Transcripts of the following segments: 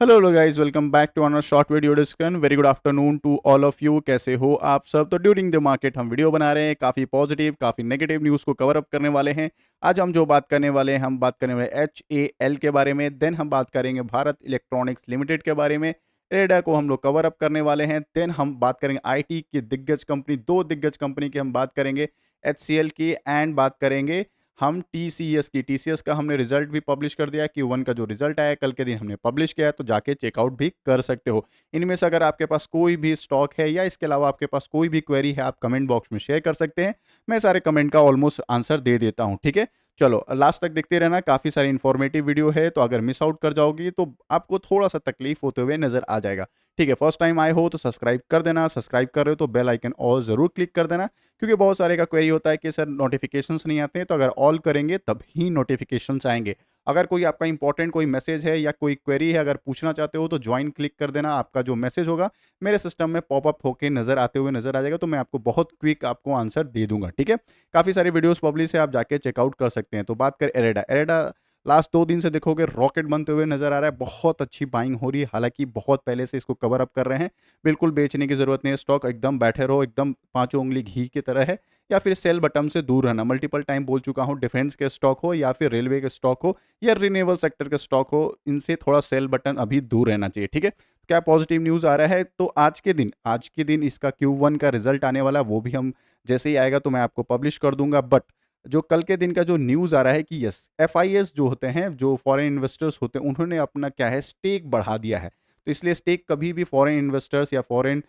Hello hello guys, welcome back to another short video discussion. Very good afternoon to all of you. कैसे हो आप सब? तो during the market हम video बना रहे हैं, काफ़ी पॉजिटिव काफ़ी नेगेटिव न्यूज़ को कवर अप करने वाले हैं। आज हम जो बात करने वाले हैं, हम बात करने वाले HAL के बारे में। देन हम बात करेंगे भारत इलेक्ट्रॉनिक्स लिमिटेड के बारे में। एरेडा को हम लोग कवर अप करने वाले हैं। देन हम बात करेंगे IT की दिग्गज कंपनी, दो दिग्गज कंपनी की हम बात करेंगे, HCL की, एंड बात करेंगे हम TCS की। TCS का हमने रिजल्ट भी पब्लिश कर दिया, Q1 का जो रिजल्ट आया कल के दिन हमने पब्लिश किया है, तो जाके चेकआउट भी कर सकते हो। इनमें से अगर आपके पास कोई भी स्टॉक है या इसके अलावा आपके पास कोई भी क्वेरी है, आप कमेंट बॉक्स में शेयर कर सकते हैं। मैं सारे कमेंट का ऑलमोस्ट आंसर दे देता हूँ, ठीक है। चलो लास्ट तक देखते रहना, काफ़ी सारी इन्फॉर्मेटिव वीडियो है, तो अगर मिस आउट कर जाओगी तो आपको थोड़ा सा तकलीफ होते हुए नजर आ जाएगा। ठीक है, फर्स्ट टाइम आए हो तो सब्सक्राइब कर देना, सब्सक्राइब कर रहे हो तो बेल आइकन और ज़रूर क्लिक कर देना, क्योंकि बहुत सारे का क्वेरी होता है कि सर नोटिफिकेशंस नहीं आते हैं, तो अगर ऑल करेंगे तभी नोटिफिकेशंस आएंगे। अगर कोई आपका इंपॉर्टेंट कोई मैसेज है या कोई क्वेरी है, अगर पूछना चाहते हो तो ज्वाइन क्लिक कर देना। आपका जो मैसेज होगा मेरे सिस्टम में पॉपअप होके नजर आते हुए नजर आ जाएगा, तो मैं आपको बहुत क्विक आपको आंसर दे दूंगा, ठीक है। काफ़ी सारे वीडियोस पब्लिश है, आप जाके चेकआउट कर सकते हैं। तो बात करें एरेडा। एरेडा लास्ट 2 दिन से देखोगे रॉकेट बनते हुए नजर आ रहा है, बहुत अच्छी बाइंग हो रही है, हालांकि बहुत पहले से इसको कवर अप कर रहे हैं। बिल्कुल बेचने की जरूरत नहीं है, स्टॉक एकदम बैठे रहो, एकदम पांचों उंगली घी की तरह है। या फिर सेल बटन से दूर रहना, मल्टीपल टाइम बोल चुका हूँ, डिफेंस के स्टॉक हो या फिर रेलवे के स्टॉक हो या रिन्यूएबल सेक्टर के स्टॉक हो, इनसे थोड़ा सेल बटन अभी दूर रहना चाहिए, ठीक है। क्या पॉजिटिव न्यूज़ आ रहा है, तो आज के दिन इसका Q1 का रिजल्ट आने वाला है, वो भी हम जैसे ही आएगा तो मैं आपको पब्लिश कर दूंगा। बट जो कल के दिन का जो न्यूज़ आ रहा है कि यस, FIS जो होते हैं, जो फॉरेन इन्वेस्टर्स होते हैं, उन्होंने अपना क्या है स्टेक बढ़ा दिया है। तो इसलिए स्टेक कभी भी फॉरेन इन्वेस्टर्स या फॉरेन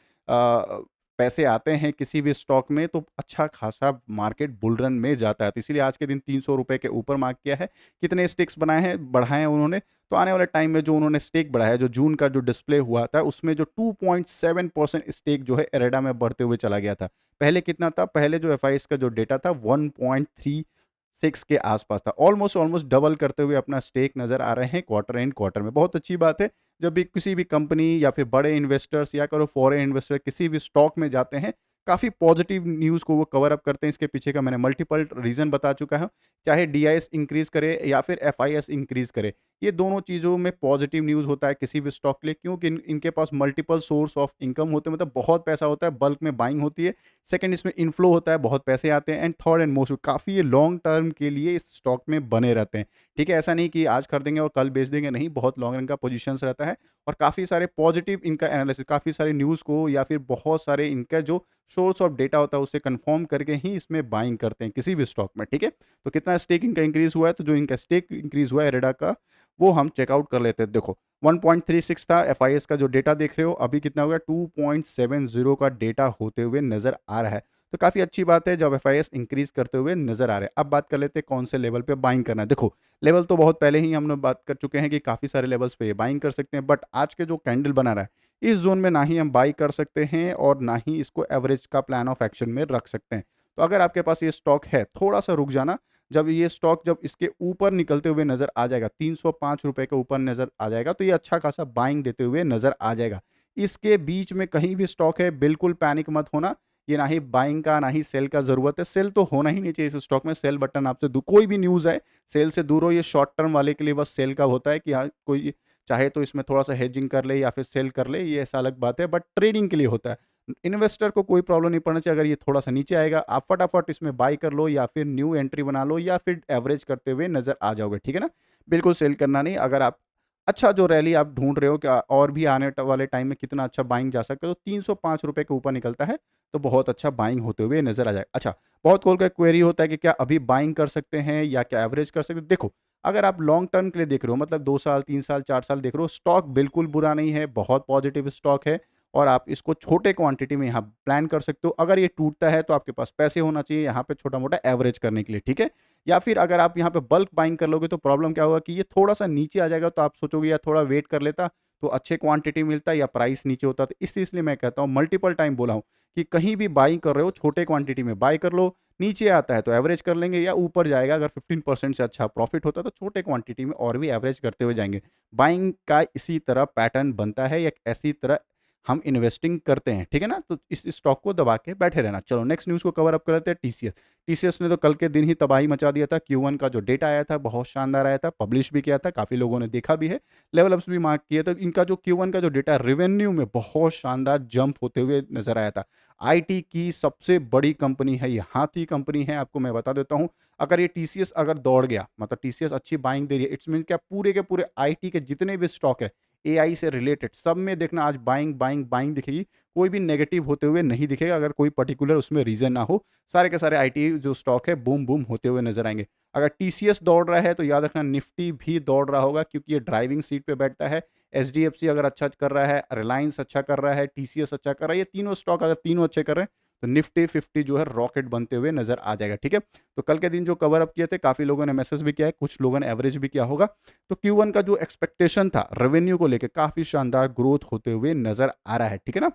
पैसे आते हैं किसी भी स्टॉक में, तो अच्छा खासा मार्केट बुल रन में जाता है। तो इसीलिए आज के दिन 300 रुपए के ऊपर मार्क किया है। कितने स्टेक्स बनाए हैं, बढ़ाए हैं उन्होंने, तो आने वाले टाइम में जो उन्होंने स्टेक बढ़ाया है, जो जून का जो डिस्प्ले हुआ था उसमें जो 2.7% स्टेक जो है एरेडा में बढ़ते हुए चला गया था। पहले कितना था, पहले जो FIS का जो डेटा था 1.36 के आसपास था। ऑलमोस्ट ऑलमोस्ट डबल करते हुए अपना स्टेक नजर आ रहे हैं क्वार्टर एंड क्वार्टर में। बहुत अच्छी बात है। जब भी किसी भी कंपनी या फिर बड़े इन्वेस्टर्स या करो फॉरेन इन्वेस्टर किसी भी स्टॉक में जाते हैं, काफ़ी पॉजिटिव न्यूज़ को वो कवर अप करते हैं। इसके पीछे का मैंने मल्टीपल रीज़न बता चुका हूँ। चाहे DIS इंक्रीज करे या फिर FIS इंक्रीज करे, ये दोनों चीज़ों में पॉजिटिव न्यूज़ होता है किसी भी स्टॉक के लिए, क्योंकि इनके पास मल्टीपल सोर्स ऑफ इनकम होते हैं, मतलब बहुत पैसा होता है, बल्क में बाइंग होती है। सेकंड, इसमें इनफ्लो होता है, बहुत पैसे आते हैं। एंड थर्ड एंड मोस्ट, काफ़ी ये लॉन्ग टर्म के लिए इस स्टॉक में बने रहते हैं, ठीक है। ऐसा नहीं कि आज खरीदेंगे और कल बेच देंगे, नहीं, बहुत लॉन्ग रन का पोजीशंस रहता है। और काफ़ी सारे पॉजिटिव इनका एनालिसिस, काफ़ी सारे न्यूज़ को या फिर बहुत सारे इनका जो सोर्स ऑफ डेटा होता है उसे कंफर्म करके ही इसमें बाइंग करते हैं किसी भी स्टॉक में, ठीक है। तो कितना स्टेक इनका इंक्रीज हुआ है, तो जो इनका स्टेक इंक्रीज हुआ है एरेडा का, वो हम चेकआउट कर लेते हैं। देखो 1.36 था, FIS का जो डेटा देख रहे हो अभी कितना हो गया, 2.70 का डेटा होते हुए नजर आ रहा है। तो काफ़ी अच्छी बात है जब FIS इंक्रीज करते हुए नजर आ रहे हैं। अब बात कर लेते हैं कौन से लेवल पे बाइंग करना है। देखो लेवल तो बहुत पहले ही हम लोग बात कर चुके हैं कि काफ़ी सारे लेवल्स पे ये बाइंग कर सकते हैं, बट आज के जो कैंडल बना रहा है इस जोन में ना ही हम बाई कर सकते हैं और ना ही इसको एवरेज का प्लान ऑफ एक्शन में रख सकते हैं। तो अगर आपके पास ये स्टॉक है, थोड़ा सा रुक जाना। जब ये स्टॉक जब इसके ऊपर निकलते हुए नजर आ जाएगा, 305 रुपए के ऊपर नजर आ जाएगा, तो ये अच्छा खासा बाइंग देते हुए नजर आ जाएगा। इसके बीच में कहीं भी स्टॉक है, बिल्कुल पैनिक मत होना। ये ना ही बाइंग का ना ही सेल का जरूरत है। सेल तो होना ही नहीं चाहिए इस स्टॉक में। सेल बटन आपसे कोई भी न्यूज़ है, सेल से दूर हो। ये शॉर्ट टर्म वाले के लिए बस सेल का होता है कि हाँ, कोई चाहे तो इसमें थोड़ा सा हेजिंग कर ले या फिर सेल कर ले, ये ऐसा अलग बात है, बट ट्रेडिंग के लिए होता है। इन्वेस्टर को कोई प्रॉब्लम नहीं पड़ना चाहिए। अगर ये थोड़ा सा नीचे आएगा, आप फटाफट इसमें बाई कर लो या फिर न्यू एंट्री बना लो या फिर एवरेज करते हुए नजर आ जाओगे, ठीक है ना। बिल्कुल सेल करना नहीं। अगर आप अच्छा जो रैली आप ढूंढ रहे हो कि और भी आने वाले टाइम में कितना अच्छा बाइंग जा सकता है, तो 305 रुपए के ऊपर निकलता है तो बहुत अच्छा बाइंग होते हुए नजर आ जाएगा। अच्छा, बहुत कॉल का क्वेरी होता है कि क्या अभी बाइंग कर सकते हैं या क्या एवरेज कर सकते हैं। देखो, अगर आप लॉन्ग टर्म के लिए देख रहे हो, मतलब 2 साल 3 साल 4 साल देख रहे हो, स्टॉक बिल्कुल बुरा नहीं है, बहुत पॉजिटिव स्टॉक है। और आप इसको छोटे क्वांटिटी में यहाँ प्लान कर सकते हो। अगर ये टूटता है तो आपके पास पैसे होना चाहिए यहाँ पे छोटा मोटा एवरेज करने के लिए, ठीक है। या फिर अगर आप यहाँ पे बल्क बाइंग कर लोगे तो प्रॉब्लम क्या होगा कि ये थोड़ा सा नीचे आ जाएगा, तो आप सोचोगे या थोड़ा वेट कर लेता तो अच्छे क्वांटिटी मिलता या प्राइस नीचे होता। तो इसलिए मैं कहता हूँ, मल्टीपल टाइम बोला हूँ कि कहीं भी बाइंग कर रहे हो छोटे क्वांटिटी में बाई कर लो। नीचे आता है तो एवरेज कर लेंगे, या ऊपर जाएगा अगर 15% से अच्छा प्रॉफिट होता है तो छोटे क्वांटिटी में और भी एवरेज करते हुए जाएंगे। बाइंग का इसी तरह पैटर्न बनता है, या ऐसी तरह हम इन्वेस्टिंग करते हैं, ठीक है ना? तो इस स्टॉक को दबा के बैठे रहना। चलो नेक्स्ट न्यूज़ को कवर अप कर लेते हैं, टीसीएस। टीसीएस ने तो कल के दिन ही तबाही मचा दिया था। Q1 का जो डेटा आया था बहुत शानदार आया था, पब्लिश भी किया था, काफ़ी लोगों ने देखा भी है, लेवल अप्स भी मार्क किए। तो इनका जो Q1 का जो डेटा रेवेन्यू में बहुत शानदार जंप होते हुए नज़र आया था। आईटी की सबसे बड़ी कंपनी है ये, हाथी कंपनी है, आपको मैं बता देता हूँ। अगर ये टीसीएस अगर दौड़ गया, मतलब टीसीएस अच्छी बाइंग दे रही है, इट्स मीन क्या पूरे के पूरे आईटी के जितने भी स्टॉक है, एआई से रिलेटेड, सब में देखना आज बाइंग बाइंग बाइंग दिखेगी। कोई भी नेगेटिव होते हुए नहीं दिखेगा अगर कोई पर्टिकुलर उसमें रीज़न ना हो। सारे के सारे आईटी जो स्टॉक है बूम बूम होते हुए नज़र आएँगे। अगर टीसीएस दौड़ रहा है तो याद रखना निफ्टी भी दौड़ रहा होगा, क्योंकि ये ड्राइविंग सीट पे बैठता है। एचडीएफसी अगर अच्छा कर रहा है, रिलायंस अच्छा कर रहा है, टीसीएस अच्छा कर रहा है, ये तीनों स्टॉक अगर तीनों अच्छे कर रहे हैं तो निफ्टी 50 जो है रॉकेट बनते हुए नज़र आ जाएगा, ठीक है? तो कल के दिन जो कवर अप किए थे, काफ़ी लोगों ने मैसेज भी किया है, कुछ लोगों ने एवरेज भी किया होगा। तो Q1 का जो एक्सपेक्टेशन था रेवेन्यू को लेके, काफ़ी शानदार ग्रोथ होते हुए नज़र आ रहा है, ठीक है ना?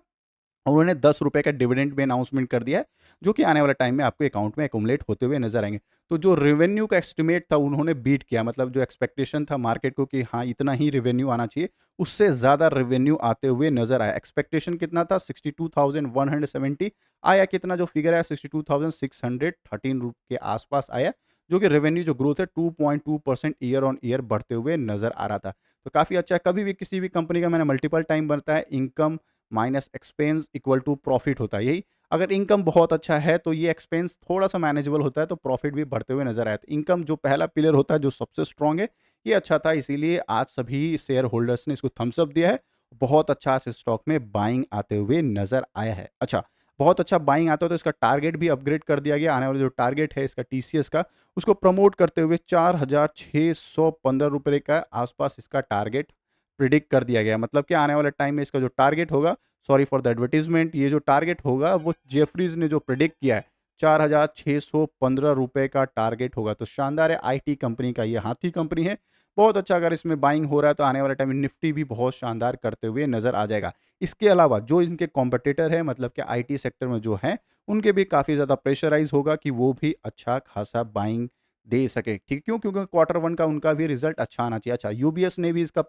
उन्होंने ₹10 का डिविडेंड भी अनाउंसमेंट कर दिया है, जो कि आने वाले टाइम में आपके अकाउंट में एक्युमुलेट होते हुए नज़र आएँगे। तो जो रेवेन्यू का एस्टिमेट था उन्होंने बीट किया, मतलब जो एक्सपेक्टेशन था मार्केट को कि हाँ, इतना ही रेवेन्यू आना चाहिए, उससे ज़्यादा रेवेन्यू आते हुए नज़र आया। एक्सपेक्टेशन कितना था? 62,170, आया कितना? जो फिगर है 62,613 के आसपास आया, जो कि रेवेन्यू जो ग्रोथ है 2.2% ईयर ऑन ईयर बढ़ते हुए नज़र आ रहा था। तो काफ़ी अच्छा है। कभी भी किसी भी कंपनी का मैंने मल्टीपल टाइम बनता है, income minus expense equal to profit होता है। यही अगर इनकम बहुत अच्छा है तो ये एक्सपेंस थोड़ा-सा मैनेजेबल होता है, तो प्रॉफिट भी बढ़ते हुए नज़र आया। तो इनकम जो पहला पिलर होता है, जो सबसे स्ट्रॉन्ग है, ये अच्छा था, इसीलिए आज सभी शेयर होल्डर्स ने इसको थम्स अप दिया है। बहुत अच्छा इस स्टॉक में बाइंग आते हुए नज़र आया है। अच्छा, बहुत अच्छा बाइंग आता है तो इसका टारगेट भी अपग्रेड कर दिया गया। आने वाला जो टारगेट है इसका टीसीएस का, उसको प्रमोट करते हुए ₹4,615 का आसपास इसका टारगेट प्रिडिक्ट कर दिया गया है। मतलब कि आने वाले टाइम में इसका जो टारगेट होगा, सॉरी फॉर द एडवर्टाइज़मेंट, ये जो टारगेट होगा वो जेफरीज़ ने जो प्रिडिक्ट किया है, ₹4,615 का टारगेट होगा। तो शानदार है, आईटी कंपनी का ये हाथी कंपनी है। बहुत अच्छा अगर इसमें बाइंग हो रहा है तो आने वाले टाइम में निफ्टी भी बहुत शानदार करते हुए नज़र आ जाएगा। इसके अलावा जो इनके कॉम्पिटिटर है, मतलब कि आईटी सेक्टर में जो हैं, उनके भी काफ़ी ज़्यादा प्रेशराइज़ होगा कि वो भी अच्छा खासा बाइंग दे सके, ठीक, क्यों? क्योंकि क्वार्टर 1 का उनका भी रिज़ल्ट अच्छा आना चाहिए। अच्छा, यूबीएस ने भी इसका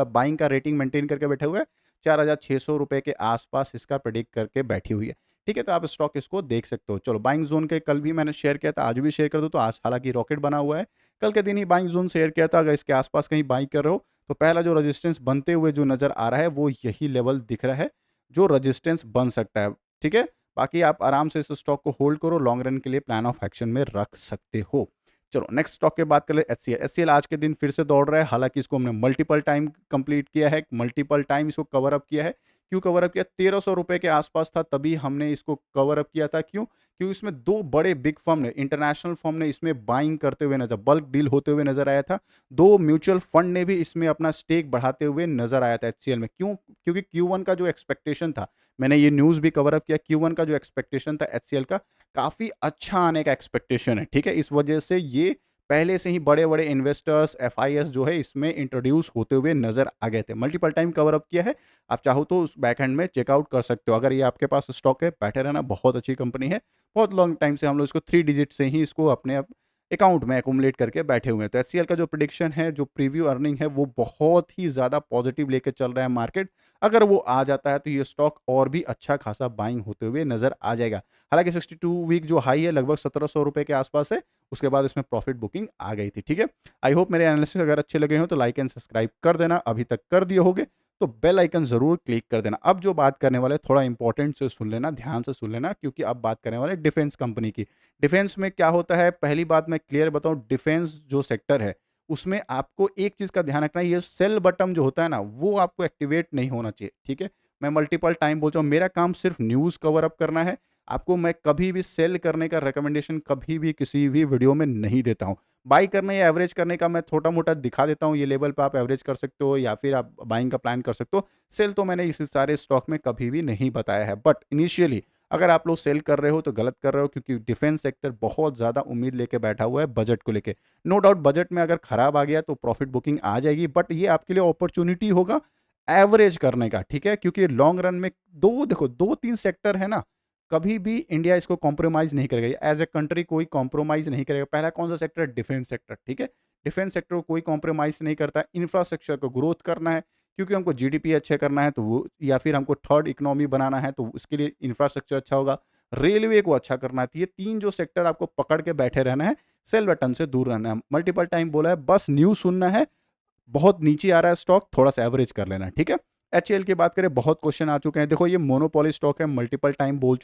बाइंग का रेटिंग मेंटेन करके बैठे हुए हैं, ₹4,600 के आसपास इसका प्रेडिक्ट करके बैठी हुई है। ठीक है, तो आप स्टॉक इसको देख सकते हो। चलो, बाइंग ज़ोन के कल भी मैंने शेयर किया था, आज भी शेयर कर दूँ तो आज हालाँकि रॉकेट बना हुआ है। कल के दिन ही बाइंग ज़ोन शेयर किया था, अगर इसके आसपास कहीं बाइंग कर रहे हो, तो पहला जो रेजिस्टेंस बनते हुए जो नज़र आ रहा है, वो यही लेवल दिख रहा है, जो रेजिस्टेंस बन सकता है, ठीक है? बाकी आप आराम से इस स्टॉक को होल्ड करो, लॉन्ग रन के लिए प्लान ऑफ एक्शन में रख सकते हो। चलो नेक्स्ट स्टॉक की बात कर ले, एचसीएल। एचसीएल आज के दिन फिर से दौड़ रहा है, हालाँकि इसको हमने मल्टीपल टाइम कंप्लीट किया है, मल्टीपल टाइम इसको कवर अप किया है। क्यों कवर अप किया? ₹1300 के आसपास था तभी हमने इसको कवर अप किया था। क्यों? क्योंकि इसमें 2 बड़े बिग फर्म ने, इंटरनेशनल फर्म ने इसमें बाइंग करते हुए नज़र, बल्क डील होते हुए नज़र आया था। 2 म्यूचुअल फंड ने भी इसमें अपना स्टेक बढ़ाते हुए नज़र आया था एचसीएल में। क्यों? क्योंकि Q1 का जो एक्सपेक्टेशन था, मैंने ये न्यूज़ भी कवर अप किया, Q1 का जो एक्सपेक्टेशन था एचसीएल का, काफ़ी अच्छा आने का एक्सपेक्टेशन है, ठीक है? इस वजह से ये पहले से ही बड़े-बड़े इन्वेस्टर्स, एफआईएस जो है इसमें इंट्रोड्यूस होते हुए नज़र आ गए थे। मल्टीपल टाइम कवर अप किया है, आप चाहो तो उस बैक एंड में चेकआउट कर सकते हो। अगर ये आपके पास स्टॉक है, बैठे रहना, बहुत अच्छी कंपनी है। बहुत लॉन्ग टाइम से हम लोग इसको 3 डिजिट से ही इसको अपने अकाउंट में एक्युमुलेट करके बैठे हुए हैं। तो एचसीएल का जो प्रेडिक्शन है, जो प्रीव्यू अर्निंग है, वो बहुत ही ज़्यादा पॉजिटिव लेके चल रहा है मार्केट। अगर वो आ जाता है तो ये स्टॉक और भी अच्छा खासा बाइंग होते हुए नज़र आ जाएगा। हालाँकि 62 वीक जो हाई है लगभग ₹1700 के आसपास है, उसके बाद इसमें प्रॉफिट बुकिंग आ गई थी, ठीक है? आई होप मेरे एनालिसिस अगर अच्छे लगे हों तो लाइक एंड सब्सक्राइब कर देना, अभी तक कर दिए होंगे तो बेल आइकन ज़रूर क्लिक कर देना। अब जो बात करने वाले हैं, थोड़ा इंपॉर्टेंट से सुन लेना, ध्यान से सुन लेना, क्योंकि अब बात करने वाले हैं डिफेंस कंपनी की। डिफेंस में क्या होता है, पहली बात मैं क्लियर बताऊँ, डिफेंस जो सेक्टर है, उसमें आपको एक चीज़ का ध्यान रखना है, ये सेल बटन जो होता है ना, वो आपको एक्टिवेट नहीं होना चाहिए, ठीक है? मैं मल्टीपल टाइम बोल रहा हूँ, मेरा काम सिर्फ न्यूज़ कवर अप करना है। आपको मैं कभी भी सेल करने का रिकमेंडेशन कभी भी किसी भी वीडियो में नहीं देता हूँ। बाई करने या एवरेज करने का मैं छोटा-मोटा दिखा देता हूँ, ये लेवल पे आप एवरेज कर सकते हो या फिर आप बाइंग का प्लान कर सकते हो। सेल तो मैंने इस सारे स्टॉक में कभी भी नहीं बताया है। बट इनिशियली अगर आप लोग सेल कर रहे हो तो गलत कर रहे हो, क्योंकि डिफेंस सेक्टर बहुत ज़्यादा उम्मीद लेके बैठा हुआ है बजट को लेके। नो डाउट बजट में अगर खराब आ गया तो प्रॉफिट बुकिंग आ जाएगी, बट ये आपके लिए अपॉर्च्युनिटी होगा एवरेज करने का, ठीक है? क्योंकि लॉन्ग रन में 2-3 सेक्टर है ना, कभी भी इंडिया इसको कॉम्प्रोमाइज़ नहीं करेगा। एज़ अ कंट्री कोई कॉम्प्रोमाइज़ नहीं करेगा। पहला कौन-सा सेक्टर है? डिफेंस सेक्टर, ठीक है? डिफेंस सेक्टर को कोई कॉम्प्रोमाइज़ नहीं करता है। इंफ्रास्ट्रक्चर को ग्रोथ करना है, क्योंकि हमको जीडीपी अच्छे करना है तो वो, या फिर हमको थर्ड इकोनॉमी बनाना है तो उसके लिए इंफ्रास्ट्रक्चर अच्छा होगा, रेलवे को अच्छा करना है। तो ये 3 जो सेक्टर आपको पकड़ के बैठे रहना है, सेल बटन से दूर रहना है। मल्टीपल टाइम बोला है, बस न्यूज़ सुनना है, बहुत नीचे आ रहा है स्टॉक, थोड़ा-सा एवरेज कर लेना है, ठीक है? एचएएल की बात करें, बहुत क्वेश्चन आ चुके हैं। देखो ये मोनोपोली स्टॉक है, मल्टीपल टाइम बोल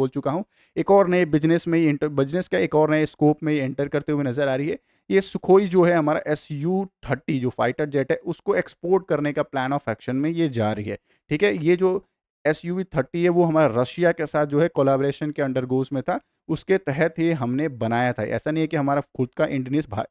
चुका हूँ। एक और नए बिज़नेस का एक और नए स्कोप में ये एंटर करते हुए नज़र आ रही है। ये सुखोई जो है हमारा SU-30 जो फाइटर जेट है, उसको एक्सपोर्ट करने का प्लान ऑफ एक्शन में ये जा रही है, ठीक है? ये जो SUV-30 है वो हमारा रशिया के साथ जो है कोलैबोरेशन के अंडरगोज़ में था, उसके तहत ये हमने बनाया था। ऐसा नहीं है कि हमारा खुद का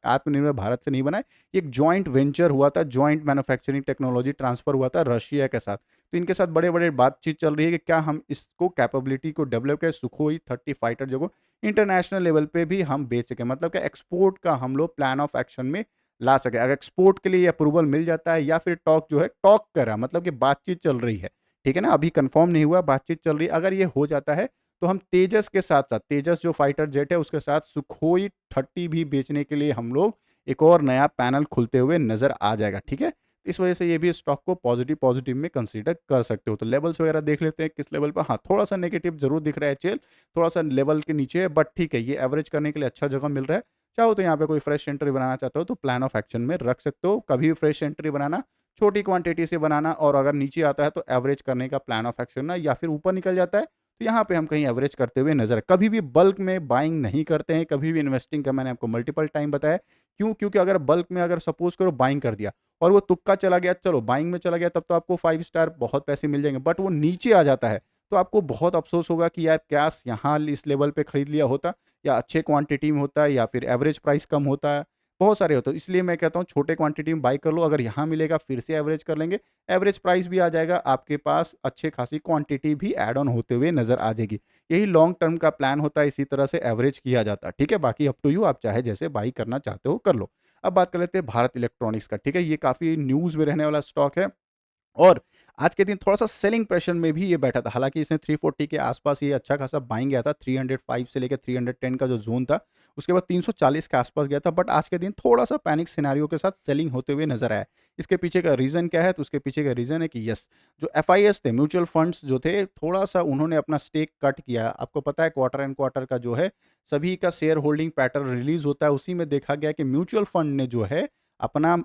आत्मनिर्भर भारत से नहीं बना है, ये एक जॉइंट वेंचर हुआ था, जॉइंट मैन्युफैक्चरिंग टेक्नोलॉजी ट्रांसफ़र हुआ था रशिया के साथ। तो इनके साथ बड़े-बड़े बातचीत चल रही है कि क्या हम इसको कैपेबिलिटी को डेवलप करें, सुखोई 30 फाइटर जो को इंटरनेशनल लेवल पे भी हम बेच सकें। मतलब कि एक्सपोर्ट का हम लोग प्लान ऑफ एक्शन में ला सकें। अगर एक्सपोर्ट के लिए अप्रूवल मिल जाता है या फिर टॉक जो है टॉक कर रहा है, मतलब कि बातचीत चल रही है, ठीक है ना? अभी कन्फर्म नहीं हुआ, बातचीत चल रही है। अगर ये हो जाता है तो हम तेजस के साथ-साथ, तेजस जो फाइटर जेट है उसके साथ सुखोई 30 भी बेचने के लिए हम लोग एक और नया पैनल खुलते हुए नज़र आ जाएगा, ठीक है? इस वजह से ये भी स्टॉक को पॉजिटिव में कंसीडर कर सकते हो। तो लेवल्स वगैरह देख लेते हैं किस लेवल पर। हाँ, थोड़ा-सा नेगेटिव ज़रूर दिख रहा है एचएल, थोड़ा-सा लेवल के नीचे है, बट ठीक है, ये एवरेज करने के लिए अच्छा जगह मिल रहा है। चाहो तो यहाँ पे कोई फ्रेश एंट्री बनाना चाहते हो तो प्लान ऑफ एक्शन में रख सकते हो। कभी भी फ्रेश एंट्री बनाना, छोटी क्वांटिटी से बनाना, और अगर नीचे आता है तो एवरेज करने का प्लान ऑफ एक्शन ना, या फिर ऊपर निकल जाता है तो यहाँ पे हम कहीं एवरेज करते हुए नज़र, कभी भी बल्क में बाइंग नहीं करते हैं, कभी भी इन्वेस्टिंग का मैंने आपको मल्टीपल टाइम बताया। क्यों? क्योंकि अगर बल्क में अगर सपोज़ करो बाइंग कर दिया और वो तुक्का चला गया, चलो बाइंग में चला गया, तब तो आपको 5 स्टार बहुत पैसे मिल जाएँगे, बट वो नीचे आ जाता है, तो आपको बहुत अफ़सोस होगा कि यार काश यहाँ इस लेवल पे खरीद लिया होता, या अच्छे क्वांटिटी में होता, या फिर एवरेज प्राइस कम होता। बहुत सारे होते हैं, इसलिए मैं कहता हूँ छोटे क्वांटिटी में बाय कर लो, अगर यहाँ मिलेगा फिर से एवरेज कर लेंगे, एवरेज प्राइस भी आ जाएगा, आपके पास अच्छे खासी क्वांटिटी भी ऐड ऑन होते हुए नज़र आ जाएगी। यही लॉन्ग टर्म का प्लान होता है, इसी तरह से एवरेज किया जाता है, ठीक है? बाकी अप टू यू, आप चाहे जैसे बाई करना चाहते हो कर लो। अब बात कर लेते हैं भारत इलेक्ट्रॉनिक्स का, ठीक है? ये काफ़ी न्यूज़ में रहने वाला स्टॉक है, और आज के दिन थोड़ा-सा सेलिंग प्रेशर में भी ये बैठा था। हालाँकि इसने 340 के आस-पास ये अच्छा खासा बाइंग गया था। 305 से लेके 310 का जो ज़ोन था, उसके बाद 340 के आस-पास गया था। बट आज के दिन थोड़ा-सा पैनिक सिनेरियो के साथ सेलिंग होते हुए नज़र आया। इसके पीछे का रीज़न क्या है? तो उसके पीछे का रीज़न है कि यस, जो एफआईएस थे, म्यूचुअल फंड्स जो थे, थोड़ा-सा उन्होंने अपना स्टेक कट किया। आपको पता है क्वार्टर एंड क्वार्टर का जो है, सभी का शेयर होल्डिंग पैटर्न रिलीज़ होता है। उसी में देखा गया कि म्यूचुअल फंड ने जो है, अपना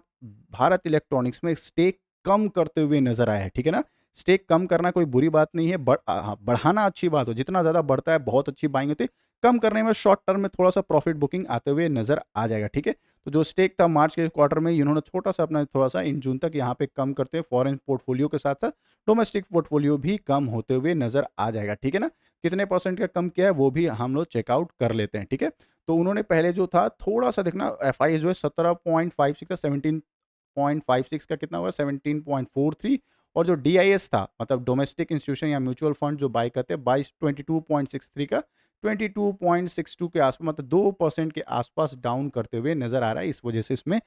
भारत इलेक्ट्रॉनिक्स में स्टेक कम करते हुए नज़र आया है, ठीक है ना? स्टेक कम करना कोई बुरी बात नहीं है, हाँ, बढ़ाना अच्छी बात हो, जितना ज़्यादा बढ़ता है बहुत अच्छी बाइंग होती है, कम करने में शॉर्ट टर्म में थोड़ा-सा प्रॉफिट बुकिंग आते हुए नज़र आ जाएगा, ठीक है? तो जो स्टेक था मार्च के क्वार्टर में, इन्होंने छोटा-सा अपना थोड़ा-सा इन जून तक यहाँ पे कम करते हैं, फॉरेन पोर्टफोलियो के साथ-साथ डोमेस्टिक पोर्टफोलियो भी कम होते हुए नज़र आ जाएगा, ठीक है ना? कितने परसेंट का कम किया है वो भी हम लोग चेकआउट कर लेते हैं, ठीक है? तो उन्होंने पहले जो था थोड़ा-सा देखना, एफआईआई जो है 17.56 था, 17.56 का कितना हुआ, 17.43, और जो डीआईएस था, मतलब डोमेस्टिक इंस्टीट्यूशन या म्यूचुअल फंड जो बाय करते हैं, 22.63 का 22.62 के आसपास, मतलब 2% के आसपास डाउन करते हुए नजर आ रहा है। इस वजह से इसमें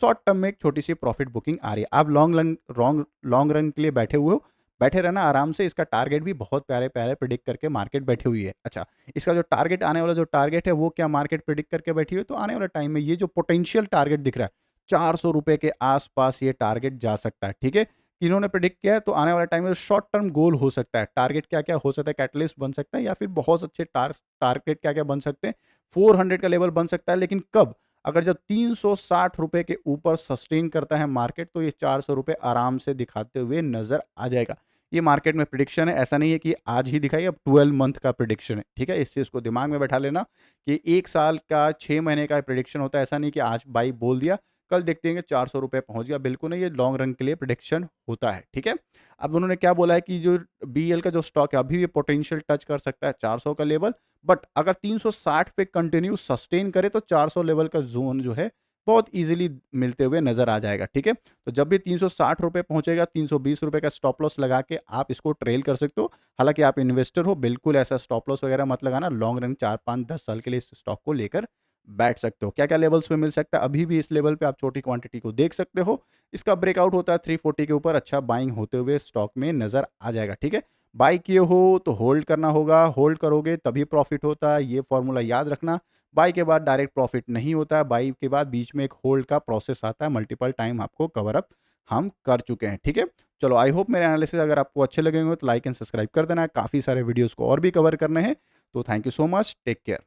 शॉर्ट टर्म में एक छोटी सी प्रॉफिट बुकिंग आ रही है। आप लॉन्ग रन के लिए बैठे हुए हो, बैठे रहना आराम से। इसका टारगेट भी बहुत प्यारे प्यारे प्रिडिक्ट करके मार्केट बैठी हुई है। अच्छा, इसका जो टारगेट, आने वाला जो टारगेट है, वो क्या मार्केट प्रिडिक्ट करके बैठी हुई है? तो आने वाले टाइम में ये जो पोटेंशियल टारगेट दिख रहा है, ₹400 के आस-पास ये टारगेट जा सकता है, ठीक है? इन्होंने प्रेडिक्ट किया है, तो आने वाले टाइम में शॉर्ट टर्म गोल हो सकता है। टारगेट क्या-क्या हो सकता है? कैटलिस्ट बन सकता है, या फिर बहुत अच्छे टारगेट क्या-क्या बन सकते हैं? 400 का लेवल बन सकता है, लेकिन कब? अगर जब ₹360 के ऊपर सस्टेन करता है मार्केट, तो ये ₹400 आराम से दिखाते हुए नज़र आ जाएगा। ये मार्केट में प्रेडिक्शन है, ऐसा नहीं है कि आज ही दिखाई, अब 12 मंथ का प्रेडिक्शन है, ठीक है? इस चीज़ को दिमाग में बैठा लेना कि 1 साल का 6 महीने का प्रेडिक्शन होता है। ऐसा नहीं कि आज बाई बोल दिया, कल देखते हैं कि ₹400 पहुँच गया, बिल्कुल नहीं, ये लॉन्ग रन के लिए प्रेडिक्शन होता है, ठीक है? अब उन्होंने क्या बोला है कि जो बीईएल का जो स्टॉक है, अभी भी पोटेंशियल टच कर सकता है 400 का लेवल, बट अगर 360 पे कंटिन्यू सस्टेन करे तो 400 लेवल का ज़ोन जो है, बहुत ईज़िली मिलते हुए नज़र आ जाएगा, ठीक है? तो जब भी ₹360 पहुँचेगा, ₹320 का स्टॉप लॉस लगा के आप इसको ट्रेल कर सकते हो। हालाँकि आप इन्वेस्टर हो, बिल्कुल ऐसा स्टॉप लॉस वगैरह मत लगाना, लॉन्ग रन 4, 5, 10 साल के लिए इस स्टॉक को लेकर बैठ सकते हो। क्या-क्या लेवल्स पे मिल सकता है? अभी भी इस लेवल पे आप छोटी क्वांटिटी को देख सकते हो। इसका ब्रेकआउट होता है 340 के ऊपर, अच्छा बाइंग होते हुए स्टॉक में नज़र आ जाएगा, ठीक है? बाय किए हो तो होल्ड करना होगा, होल्ड करोगे तभी प्रॉफिट होता है, ये फ़ॉर्मूला याद रखना। बाय के बाद डायरेक्ट प्रॉफिट नहीं होता है, बाय के बाद बीच में एक होल्ड का प्रोसेस आता है, मल्टीपल टाइम आपको कवर अप हम कर चुके हैं। ठीक है, चलो आई होप मेरे एनालिसिस अगर आपको अच्छे लगे होंगे तो लाइक एंड सब्सक्राइब कर देना है। काफ़ी सारे वीडियोज़ को और भी कवर करने हैं। तो thank you so much, take care.